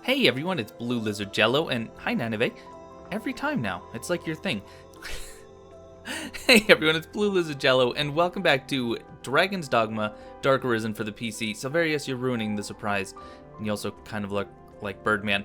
Hey everyone, it's Blue Lizard Jello, and hi Nanabe. Every time now, it's like your thing. Hey everyone, it's Blue Lizard Jello, and welcome back to Dragon Dogma, Dark Arisen for the PC. Silverius, you're ruining the surprise, and you also kind of look like Birdman.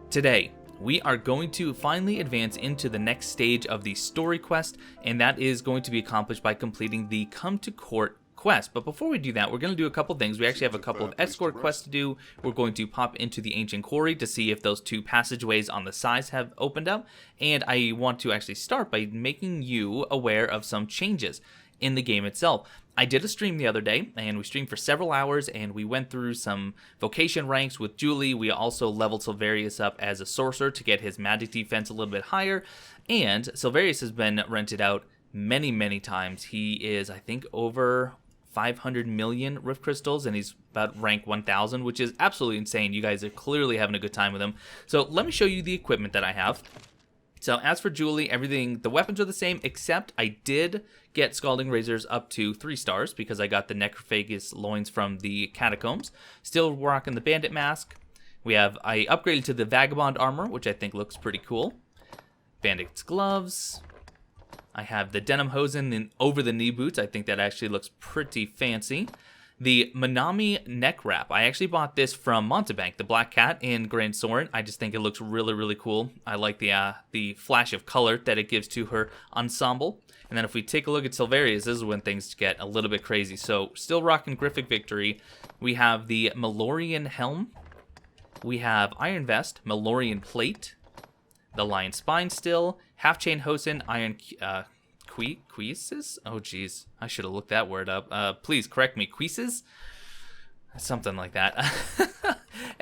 Today, we are going to finally advance into the next stage of the story quest, and that is going to be accomplished by completing the Come to Court quest. But before we do that, we're going to do a couple things. We actually have a couple of escort quests to do. We're going to pop into the ancient quarry to see if those two passageways on the sides have opened up, and I want to actually start by making you aware of some changes in the game itself. I did a stream the other day, and we streamed for several hours, and we went through some vocation ranks with Julie. We also leveled Silverius up as a sorcerer to get his magic defense a little bit higher, and Silverius has been rented out many times. He is, I think, over 500 million Rift Crystals, and he's about rank 1000, which is absolutely insane. You guys are clearly having a good time with him. So let me show you the equipment that I have. So as for Julie, everything, the weapons are the same, except I did get Scalding Razors up to 3 stars because I got the Necrophagus loins from the catacombs. Still rocking the bandit mask. I upgraded to the Vagabond armor, which I think looks pretty cool. Bandit's gloves. I have the denim hosen and over the knee boots. I think that actually looks pretty fancy. The Manami neck wrap. I actually bought this from Montebank, the Black Cat in Grand Soren. I just think it looks really cool. I like the flash of color that it gives to her ensemble. And then if we take a look at Silverius, this is when things get a little bit crazy. So still rocking Griffic Victory. We have the Malorian helm. We have Iron Vest, Malorian plate. The Lion Spine still, Half Chain Hosen, Iron Cuisses? Oh geez, I should have looked that word up. Please correct me, Cuisses? Something like that.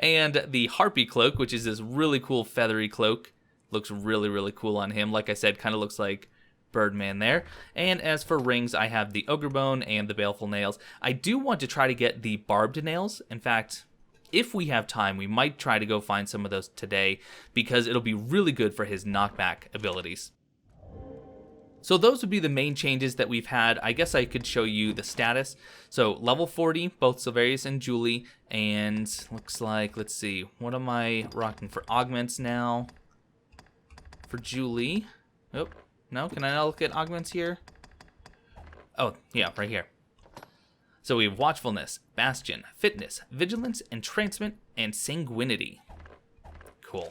And the Harpy Cloak, which is this really cool feathery cloak. Looks really cool on him. Like I said, kind of looks like Birdman there. And as for rings, I have the Ogre Bone and the Baleful Nails. I do want to try to get the Barbed Nails. In fact, if we have time, we might try to go find some of those today because it'll be really good for his knockback abilities. So those would be the main changes that we've had. I guess I could show you the status. So level 40, both Silverius and Julie, and looks like, let's see, what am I rocking for augments now? For Julie, oh, no, can I not look at augments here? Oh, yeah, right here. So we have Watchfulness, Bastion, Fitness, Vigilance, Entrancement, and Sanguinity. Cool.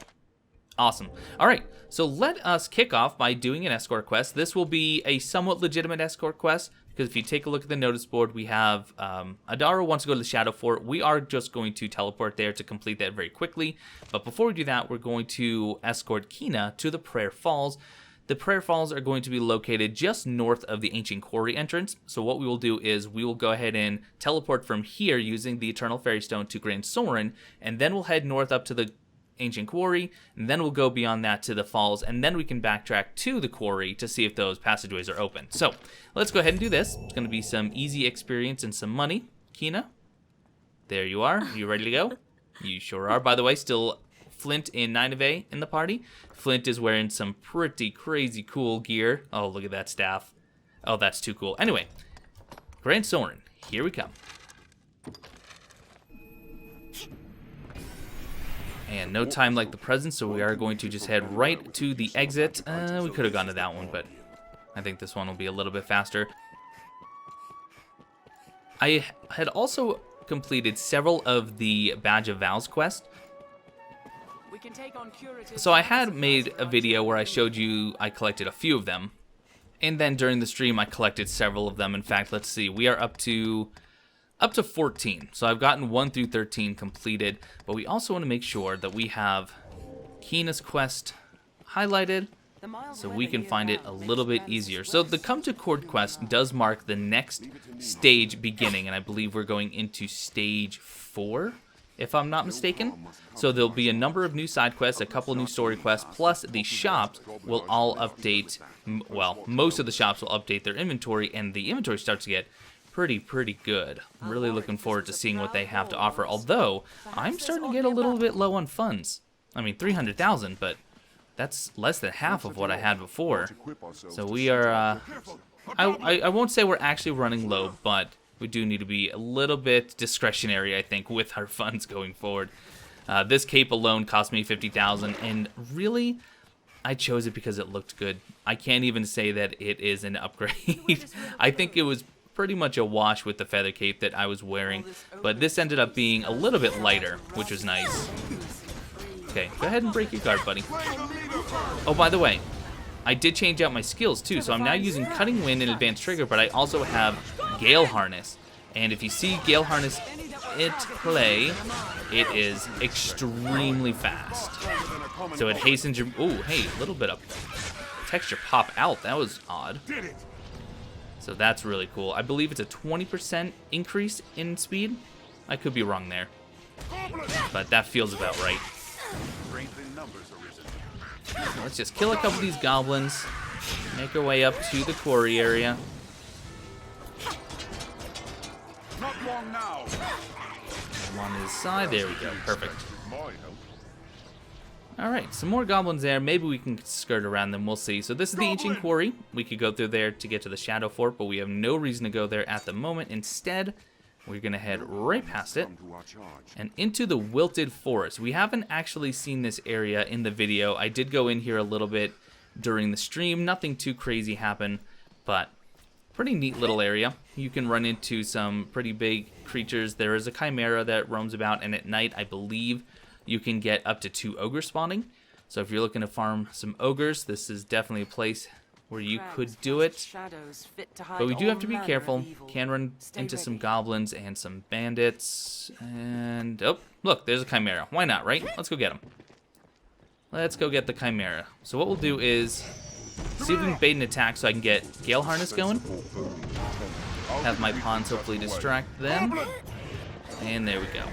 Awesome. All right, so let us kick off by doing an escort quest. This will be a somewhat legitimate escort quest, because if you take a look at the notice board, we have Adaro wants to go to the Shadow Fort. We are just going to teleport there to complete that very quickly. But before we do that, we're going to escort Quina to the Prayer Falls. The Prayer Falls are going to be located just north of the Ancient Quarry entrance. So what we will do is we will go ahead and teleport from here using the Eternal Fairy Stone to Grand Soren, and then we'll head north up to the Ancient Quarry, and then we'll go beyond that to the falls, and then we can backtrack to the quarry to see if those passageways are open. So let's go ahead and do this. It's going to be some easy experience and some money. Quina, there you are. You ready to go? You sure are. By the way, still Flint and Nineveh in the party. Flint is wearing some pretty crazy cool gear. Oh, look at that staff. Oh, that's too cool. Anyway, Grand Soren, here we come. And no time like the present, so we are going to just head right to the exit. We could have gone to that one, but I think this one will be a little bit faster. I had also completed several of the Badge of Vows quest. So I had made a video where I showed you I collected a few of them. And then during the stream, I collected several of them. In fact, let's see, we are up to 14. So I've gotten 1 through 13 completed, but we also want to make sure that we have Quina's quest highlighted so we can find it a little bit easier. So the Come to Court quest does mark the next stage beginning, and I believe we're going into stage 4, if I'm not mistaken. So there'll be a number of new side quests, a couple new story quests, plus the shops will all update, well, most of the shops will update their inventory, and the inventory starts to get pretty good. I'm really looking forward to seeing what they have to offer, although I'm starting to get a little bit low on funds. I mean, 300,000, but that's less than half of what I had before. So we are, I won't say we're actually running low, but we do need to be a little bit discretionary, I think, with our funds going forward. This cape alone cost me 50,000, and really, I chose it because it looked good. I can't even say that it is an upgrade. I think it was pretty much a wash with the feather cape that I was wearing, but this ended up being a little bit lighter, which was nice. Okay, go ahead and break your guard, buddy. Oh, by the way, I did change out my skills too, so I'm now using Cutting Wind and Advanced Trigger, but I also have Gale Harness. And if you see Gale Harness it play, it is extremely fast. So it hastens your... Oh, hey, a little bit of texture pop out. That was odd. So that's really cool. I believe it's a 20% increase in speed. I could be wrong there, but that feels about right. Let's just kill a couple of these goblins, make our way up to the quarry area. Not long now. I'm on his side. There we go. Perfect. Alright, some more goblins there. Maybe we can skirt around them. We'll see. So this is the ancient quarry. We could go through there to get to the Shadow Fort, but we have no reason to go there at the moment. Instead, we're going to head right past it and into the Wilted Forest. We haven't actually seen this area in the video. I did go in here a little bit during the stream. Nothing too crazy happened, but pretty neat little area. You can run into some pretty big creatures. There is a chimera that roams about, and at night, I believe, you can get up to 2 ogres spawning. So if you're looking to farm some ogres, this is definitely a place where you could do it. But we do have to be careful. Can run into some goblins and some bandits. And, oh, look, there's a chimera. Why not, right? Let's go get him. Let's go get the chimera. So what we'll do is see if we can bait an attack so I can get Gale Harness going. Have my pawns hopefully distract them. And there we go.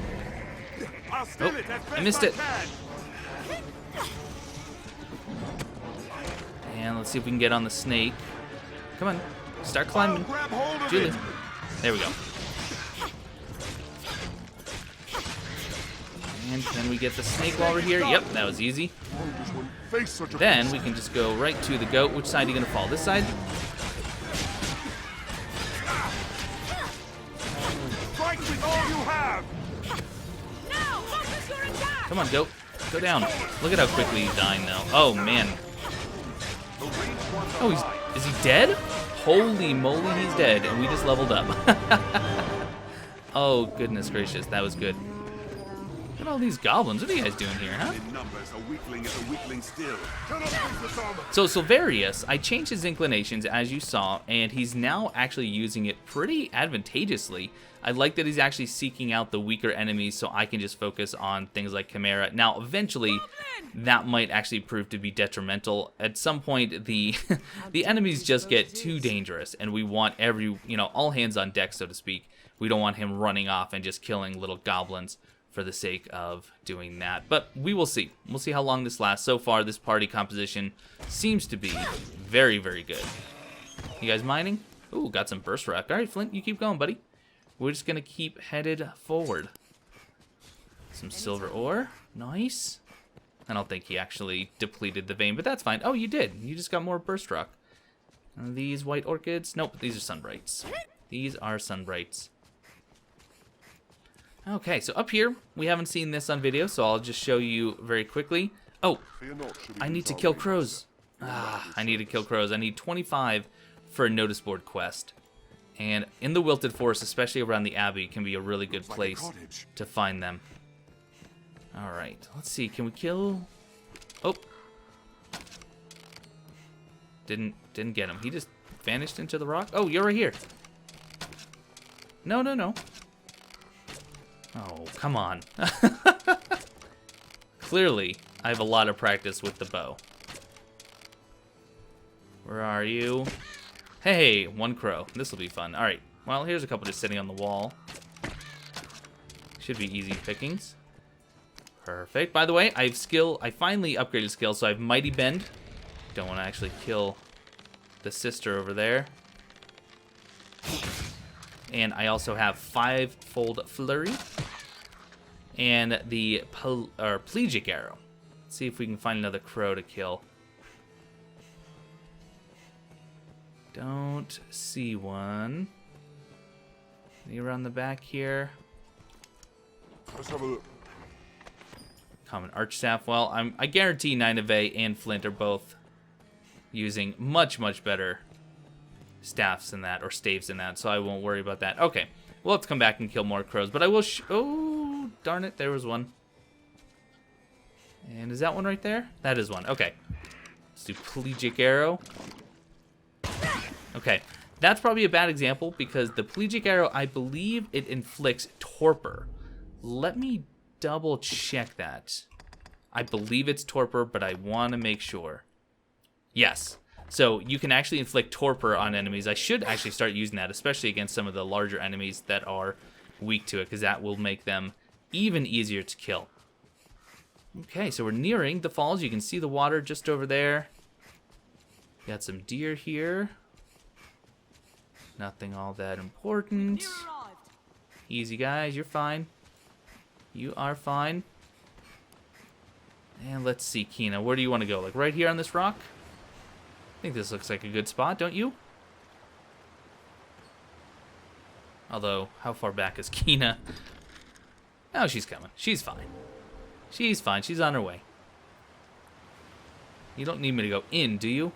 Oh, I missed it. And let's see if we can get on the snake. Come on, start climbing. Julie. There we go. And then we get the snake while we're here. Yep, that was easy. Then we can just go right to the goat. Which side are you going to fall? This side? Strike with all you have. Come on, goat. Go down. Look at how quickly he's dying now. Oh, man. Oh, is he dead? Holy moly, he's dead, and we just leveled up. Oh, goodness gracious, that was good. Look at all these goblins. What are you guys doing here, huh? So Silverius, I changed his inclinations, as you saw, and he's now actually using it pretty advantageously. I like that he's actually seeking out the weaker enemies so I can just focus on things like Chimera. Now, eventually, that might actually prove to be detrimental. At some point, the enemies just get too dangerous, and we want all hands on deck, so to speak. We don't want him running off and just killing little goblins for the sake of doing that. But we will see. We'll see how long this lasts. So far, this party composition seems to be very, very good. You guys mining? Ooh, got some burst rock. All right, Flint, you keep going, buddy. We're just going to keep headed forward. Some silver ore. Nice. I don't think he actually depleted the vein, but that's fine. Oh, you did. You just got more burst rock. These white orchids? Nope, these are sunbrights. These are sunbrights. Okay, so up here, we haven't seen this on video, so I'll just show you very quickly. Oh, I need to kill crows. I need to kill crows. I need 25 for a notice board quest. And in the Wilted Forest, especially around the Abbey, can be a really good place to find them. Alright, let's see. Can we kill... Oh. Didn't get him. He just vanished into the rock. Oh, you're right here. No, no, no. Oh, come on. Clearly, I have a lot of practice with the bow. Where are you? Hey, one crow. This will be fun. All right. Well, here's a couple just sitting on the wall. Should be easy pickings. Perfect. By the way, I finally upgraded skill, so I have Mighty Bend. Don't want to actually kill the sister over there. And I also have 5-fold flurry and the plegic arrow. Let's see if we can find another crow to kill. Don't see one. Any around the back here? Let's have a look. Common arch staff. Well, I guarantee Nineveh and Flint are both using much, much better staffs than that, or staves than that, so I won't worry about that. Okay, we'll have to come back and kill more crows, but I will oh, darn it, there was one. And is that one right there? That is one. Okay. Let's do Pelagic Arrow. Okay, that's probably a bad example because the Pelagic Arrow, I believe it inflicts torpor. Let me double check that. I believe it's torpor, but I want to make sure. Yes. So you can actually inflict torpor on enemies. I should actually start using that, especially against some of the larger enemies that are weak to it, because that will make them even easier to kill. Okay, so we're nearing the falls. You can see the water just over there. Got some deer here. Nothing all that important. Easy, guys. You're fine. You are fine. And let's see, Quina. Where do you want to go? Like right here on this rock? I think this looks like a good spot, don't you? Although, how far back is Quina? Oh, she's coming. She's fine. She's fine. She's on her way. You don't need me to go in, do you?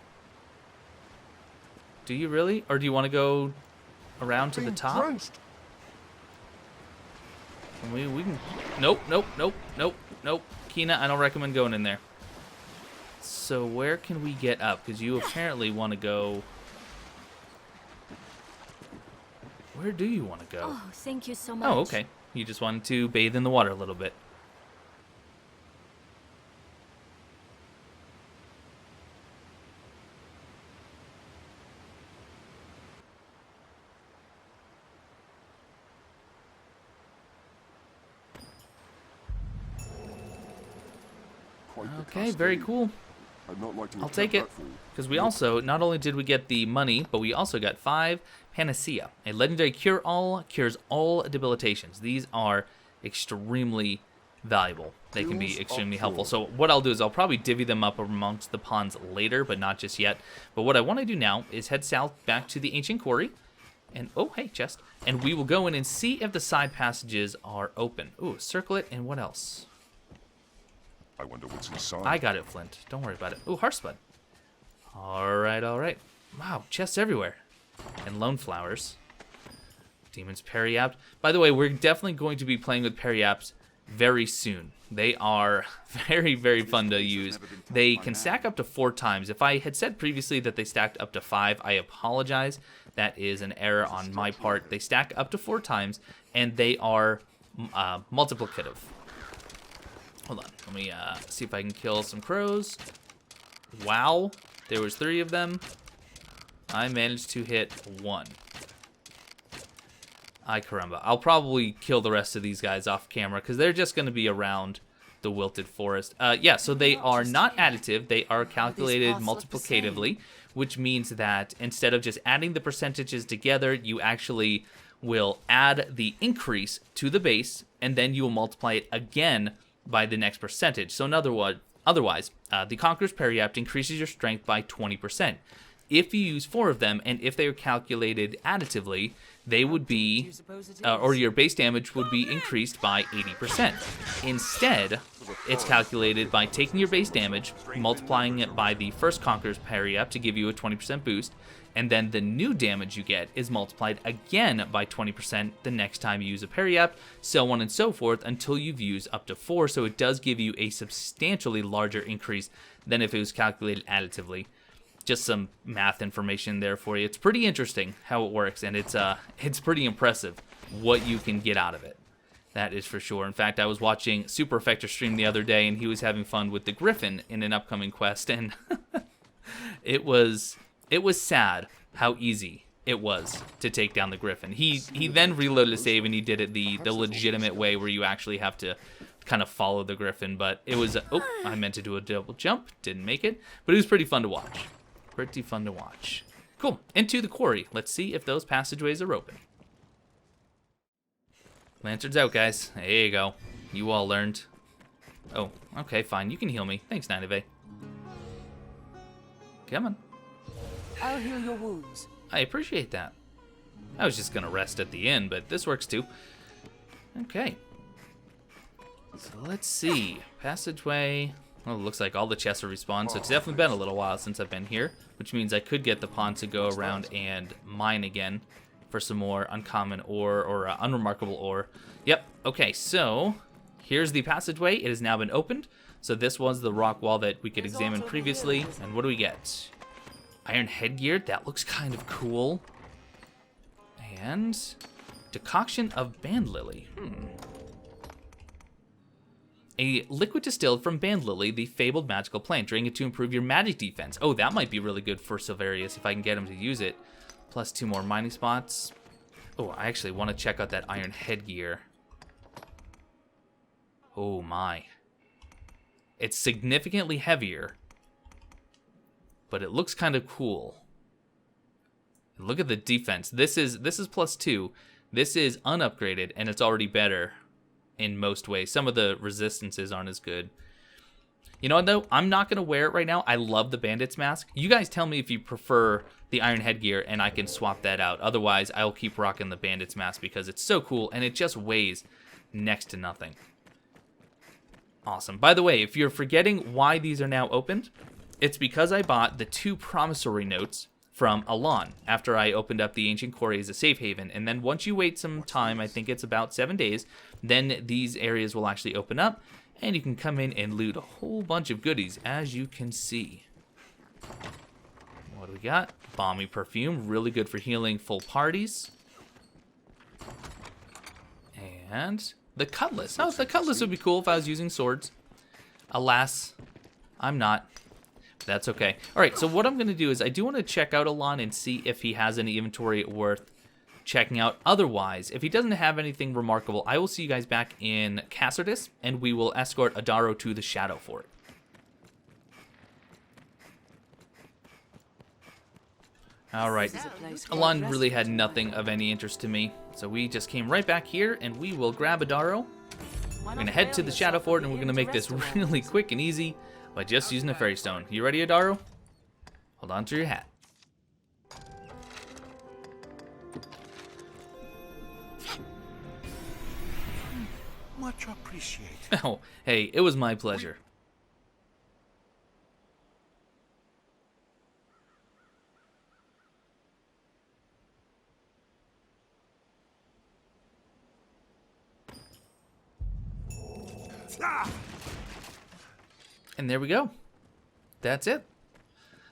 Do you really? Or do you want to go around to the top? We can... Nope, nope, nope, nope, nope. Quina, I don't recommend going in there. So where can we get up? Because you apparently want to go... Where do you want to go? Oh, thank you so much. Oh, okay. You just wanted to bathe in the water a little bit. Okay, very cool. I'll take it. Because we also, not only did we get the money, but we also got 5 Panacea. A legendary cure-all cures all debilitations. These are extremely valuable. They can be extremely helpful. So what I'll do is I'll probably divvy them up amongst the pawns later, but not just yet. But what I want to do now is head south back to the ancient quarry. And, oh, hey, chest. And we will go in and see if the side passages are open. Ooh, circle it, and what else? I wonder what's inside. I got it, Flint. Don't worry about it. Ooh, Hearthspud. Alright, alright. Wow, chests everywhere. And lone flowers. Demon's Periapt. By the way, we're definitely going to be playing with Periapts very soon. They are very, very fun to use. They can stack up to 4 times. If I had said previously that they stacked up to 5, I apologize. That is an error on my part. They stack up to 4 times, and they are multiplicative. Hold on, let me see if I can kill some crows. Wow, there was 3 of them. I managed to hit 1. Ay caramba. I'll probably kill the rest of these guys off camera because they're just going to be around the wilted forest. Yeah, so they are not additive. They are calculated multiplicatively, which means that instead of just adding the percentages together, you actually will add the increase to the base, and then you will multiply it again by the next percentage. So in other words, otherwise, the Conqueror's Periapt increases your strength by 20%. If you use 4 of them, and if they are calculated additively, they would be, or your base damage would be increased by 80%. Instead, it's calculated by taking your base damage, multiplying it by the first Conqueror's Periapt to give you a 20% boost, and then the new damage you get is multiplied again by 20% the next time you use a Periapt, so on and so forth until you've used up to 4, so it does give you a substantially larger increase than if it was calculated additively. Just some math information there for you. It's pretty interesting how it works, and it's pretty impressive what you can get out of it. That is for sure. In fact, I was watching Super Effector stream the other day, and he was having fun with the Griffin in an upcoming quest, and it was sad how easy it was to take down the Griffin. He then reloaded a save, and he did it the legitimate way where you actually have to kind of follow the Griffin, but it was... oh, I meant to do a double jump. Didn't make it, but it was pretty fun to watch. Pretty fun to watch. Cool. Into the quarry. Let's see if those passageways are open. Lantern's out, guys. There you go. You all learned. Oh, okay, fine. You can heal me. Thanks, Nineveh. Come on. I'll heal your wounds. I appreciate that. I was just going to rest at the inn, but this works too. Okay. So let's see. Passageway. Well, it looks like all the chests are respawned, so it's definitely been a little while since I've been here, which means I could get the pawn to go around and mine again for some more uncommon ore or unremarkable ore. Yep, okay, so here's the passageway. It has now been opened. So this was the rock wall that we could examine previously. And what do we get? Iron headgear. That looks kind of cool. And decoction of band lily. A liquid distilled from band lily, the fabled magical plant. Drink it to improve your magic defense. Oh, that might be really good for Silverius if I can get him to use it. Plus 2 more mining spots. Oh, I actually want to check out that iron headgear. Oh my. It's significantly heavier, but it looks kind of cool. Look at the defense. This is plus 2. This is unupgraded, and it's already better in most ways. Some of the resistances aren't as good. You know what, though? I'm not going to wear it right now. I love the bandit's mask. You guys tell me if you prefer the iron headgear, and I can swap that out. Otherwise, I'll keep rocking the bandit's mask because it's so cool, and it just weighs next to nothing. Awesome. By the way, if you're forgetting why these are now opened, it's because I bought the 2 promissory notes from Alon after I opened up the Ancient Quarry as a safe haven. And then once you wait some time, I think it's about 7 days, then these areas will actually open up, and you can come in and loot a whole bunch of goodies, as you can see. What do we got? Balmy perfume, really good for healing full parties. And the cutlass. Oh, the cutlass would be cool if I was using swords. Alas, I'm not. That's okay. All right, so what I'm going to do is I do want to check out Alon and see if he has any inventory worth checking out. Otherwise, if he doesn't have anything remarkable, I will see you guys back in Cassardis, and we will escort Adaro to the Shadow Fort. All right, Alon really had nothing of any interest to me, so we just came right back here, and we will grab Adaro. We're going to head to the Shadow Fort, and we're going to make this really quick and easy by just using a fairy stone. You ready, Adaro? Hold on to your hat. Much appreciated. Oh, hey, it was my pleasure. And there we go. That's it.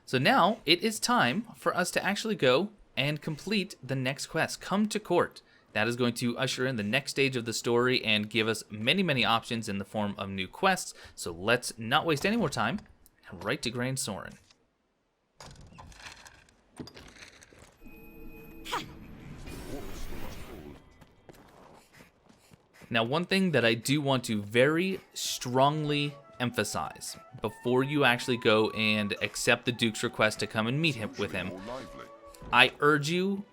So now it is time for us to actually go and complete the next quest. Come to court. That is going to usher in the next stage of the story and give us many, many options in the form of new quests. So let's not waste any more time and right to Grand Soren. Now, one thing that I do want to very strongly emphasize before you actually go and accept the Duke's request to come and meet him with him, I urge you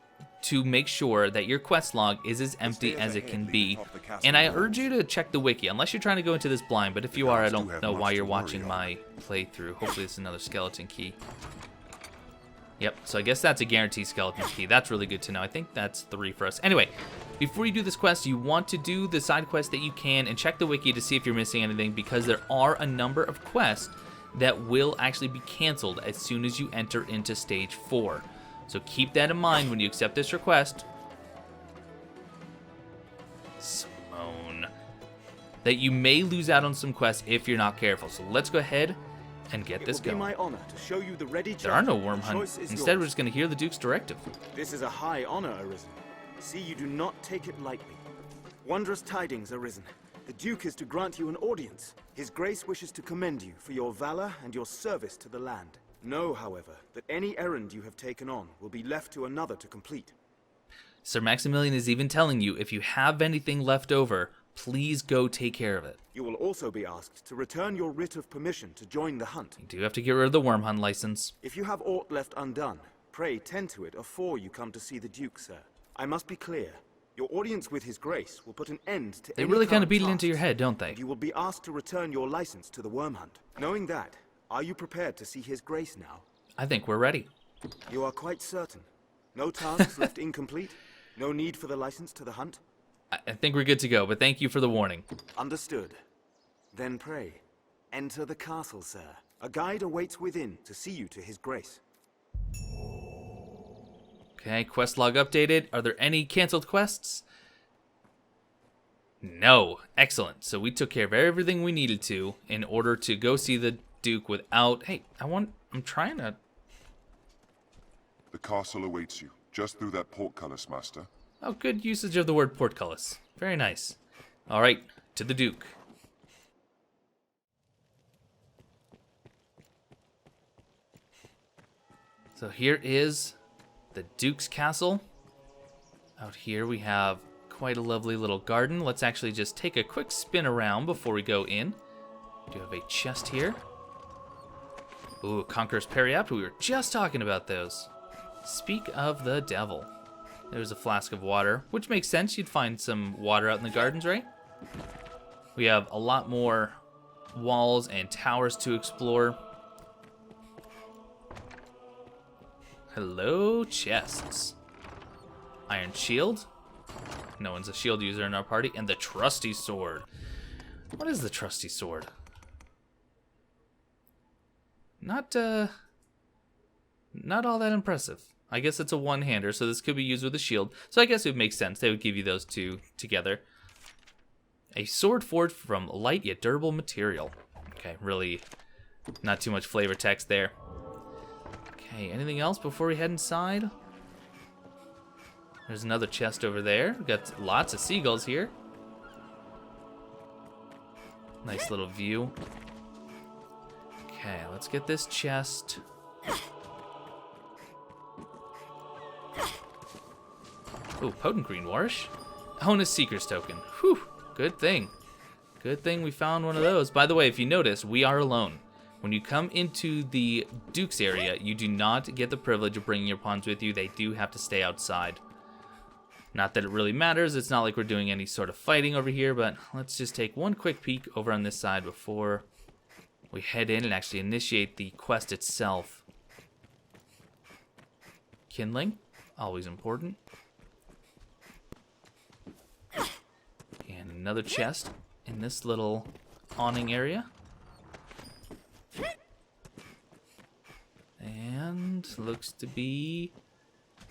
to make sure that your quest log is as empty as it can be, and I urge you to check the wiki, unless you're trying to go into this blind, but if you are, I don't know why you're watching my playthrough. Hopefully it's another skeleton key. Yep, so I guess that's a guaranteed skeleton key. That's really good to know. I think that's 3 for us. Anyway, before you do this quest, you want to do the side quest that you can and check the wiki to see if you're missing anything, because there are a number of quests that will actually be canceled as soon as you enter into stage 4. So keep that in mind when you accept this request. Simone. That you may lose out on some quests if you're not careful. So let's go ahead and get this going. My honor to show you the ready there are no worm hunts. Instead, we're just going to hear the Duke's directive. This is a high honor, Arisen. See, you do not take it lightly. Wondrous tidings, Arisen. The Duke is to grant you an audience. His Grace wishes to commend you for your valor and your service to the land. Know, however, that any errand you have taken on will be left to another to complete. Sir Maximilian is even telling you, if you have anything left over, please go take care of it. You will also be asked to return your writ of permission to join the hunt. You do have to get rid of the worm hunt license. If you have aught left undone, pray tend to it afore you come to see the Duke, sir. I must be clear. Your audience with His Grace will put an end to They any really kind of beat it tasks, into your head, don't they? and you will be asked to return your license to the worm hunt. Knowing that, are you prepared to see His Grace now? I think we're ready. You are quite certain? No tasks left incomplete? No need for the license to the hunt? I think we're good to go, but thank you for the warning. Understood. Then pray. Enter the castle, sir. A guide awaits within to see you to his grace. Okay, quest log updated. Are there any canceled quests? No. Excellent. So we took care of everything we needed to in order to go see the Duke without... Hey, I'm trying to... The castle awaits you, just through that portcullis, Master. Oh, good usage of the word portcullis. Very nice. All right, to the Duke. So here is the Duke's castle. Out here we have quite a lovely little garden. Let's actually just take a quick spin around before we go in. We do have a chest here. Ooh, Conqueror's Periapt. We were just talking about those. Speak of the devil. There's a flask of water, which makes sense. You'd find some water out in the gardens, right? We have a lot more walls and towers to explore. Hello, chests. Iron shield. No one's a shield user in our party. And the trusty sword. What is the trusty sword? Not all that impressive. I guess it's a one-hander, so this could be used with a shield. So I guess it would make sense. They would give you those two together. A sword forged from light yet durable material. Okay, really not too much flavor text there. Okay, anything else before we head inside? There's another chest over there. We've got lots of seagulls here. Nice little view. Okay, let's get this chest. Ooh, potent green warish. Oh, and a seeker's token. Whew, good thing. Good thing we found one of those. By the way, if you notice, we are alone. When you come into the Duke's area, you do not get the privilege of bringing your pawns with you. They do have to stay outside. Not that it really matters. It's not like we're doing any sort of fighting over here, but let's just take one quick peek over on this side before we head in and actually initiate the quest itself. Kindling, always important. And another chest in this little awning area. And looks to be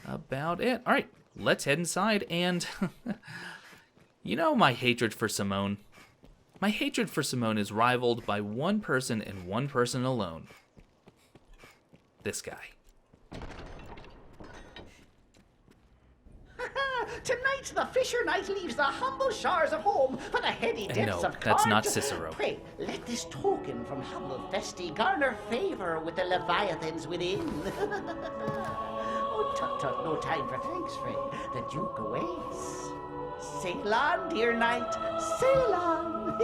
about it. All right, let's head inside. And you know my hatred for Simone. My hatred for Simone is rivaled by one person and one person alone. This guy. Tonight the fisher knight leaves the humble shores of home for the heady depths No, of that's Card. not Cicero. Pray, let this token from humble Festi garner favor with the leviathans within. Oh, tut tut, no time for thanks, friend. The Duke awaits. Sail on, dear knight, sail on.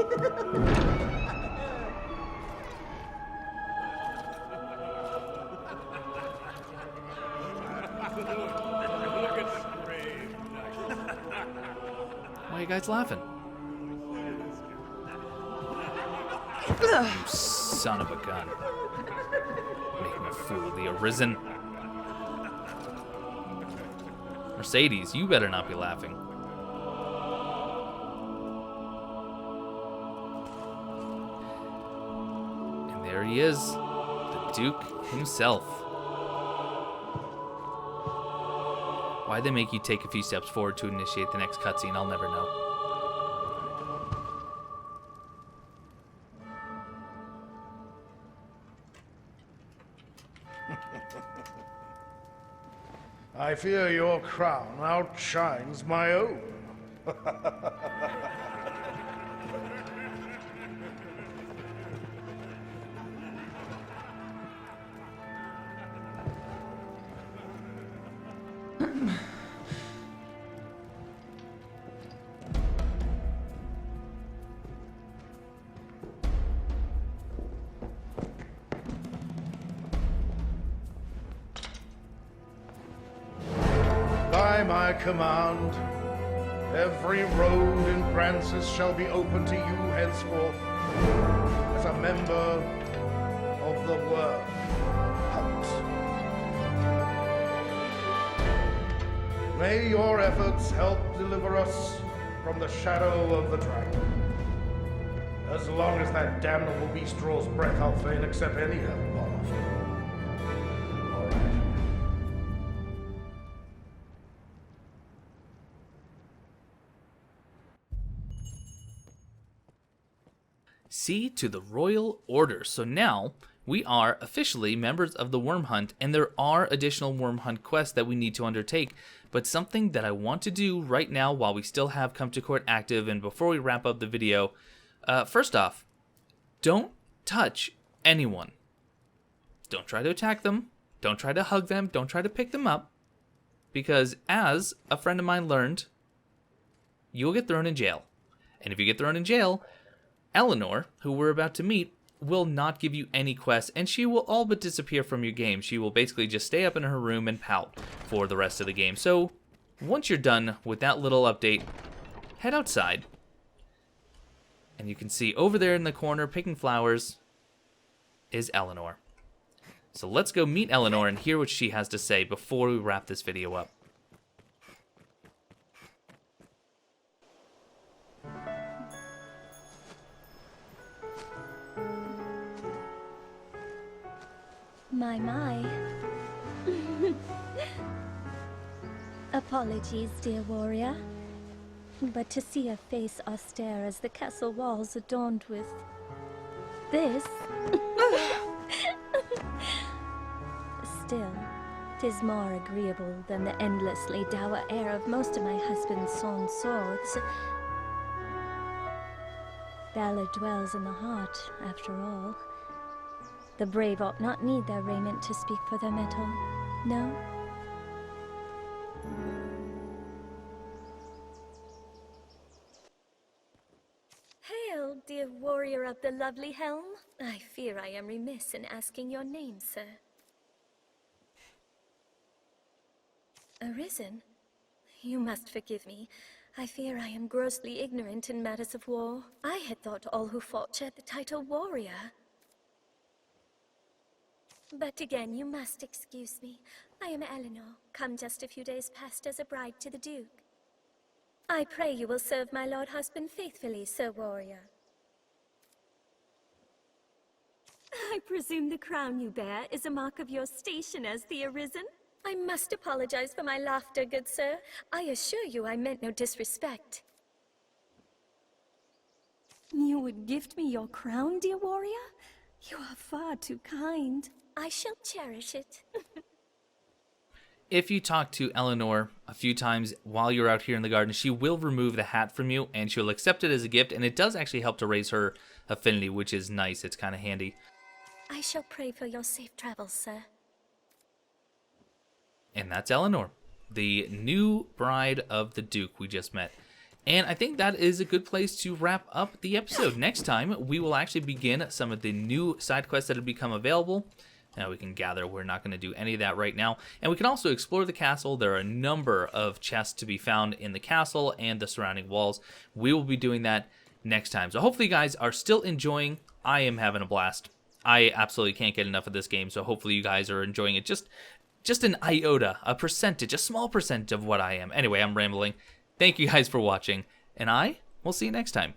Why are you guys laughing? You son of a gun. Making a fool of the Arisen. Mercedes, you better not be laughing. And there he is, the Duke himself. Why'd they make you take a few steps forward to initiate the next cutscene? I'll never know. I fear your crown outshines my own. By my command, every road in Gransys shall be open to you henceforth as a member of the world. May your efforts help deliver us from the shadow of the dragon. As long as that damnable beast draws breath, I'll fain accept any help offered. All right. See to the royal order. So now we are officially members of the Worm Hunt, and there are additional Worm Hunt quests that we need to undertake. But something that I want to do right now while we still have Come to Court active and before we wrap up the video, first off, don't touch anyone. Don't try to attack them. Don't try to hug them. Don't try to pick them up. Because as a friend of mine learned, you'll get thrown in jail. And if you get thrown in jail, Eleanor, who we're about to meet, will not give you any quests, and she will all but disappear from your game. She will basically just stay up in her room and pout for the rest of the game. So once you're done with that little update, head outside. And you can see over there in the corner picking flowers is Eleanor. So let's go meet Eleanor and hear what she has to say before we wrap this video up. My. Apologies, dear warrior, but to see a face austere as the castle walls adorned with this... Still, 'tis more agreeable than the endlessly dour air of most of my husband's sawn swords. Valor dwells in the heart, after all. The brave ought not need their raiment to speak for their mettle, no? Hail, dear warrior of the lovely helm. I fear I am remiss in asking your name, sir. Arisen? You must forgive me. I fear I am grossly ignorant in matters of war. I had thought all who fought shared the title warrior. But again, you must excuse me. I am Eleanor, come just a few days past as a bride to the Duke. I pray you will serve my lord husband faithfully, Sir Warrior. I presume the crown you bear is a mark of your station as the Arisen? I must apologize for my laughter, good sir. I assure you I meant no disrespect. You would gift me your crown, dear warrior? You are far too kind. I shall cherish it. If you talk to Eleanor a few times while you're out here in the garden, she will remove the hat from you, and she'll accept it as a gift, and it does actually help to raise her affinity, which is nice. It's kind of handy. I shall pray for your safe travels, sir. And that's Eleanor, the new bride of the Duke we just met. And I think that is a good place to wrap up the episode. Next time, we will actually begin some of the new side quests that have become available. Now we can gather. We're not going to do any of that right now. And we can also explore the castle. There are a number of chests to be found in the castle and the surrounding walls. We will be doing that next time. So hopefully you guys are still enjoying. I am having a blast. I absolutely can't get enough of this game. So hopefully you guys are enjoying it. Just an iota, a percentage, a small percent of what I am. Anyway, I'm rambling. Thank you guys for watching. And I will see you next time.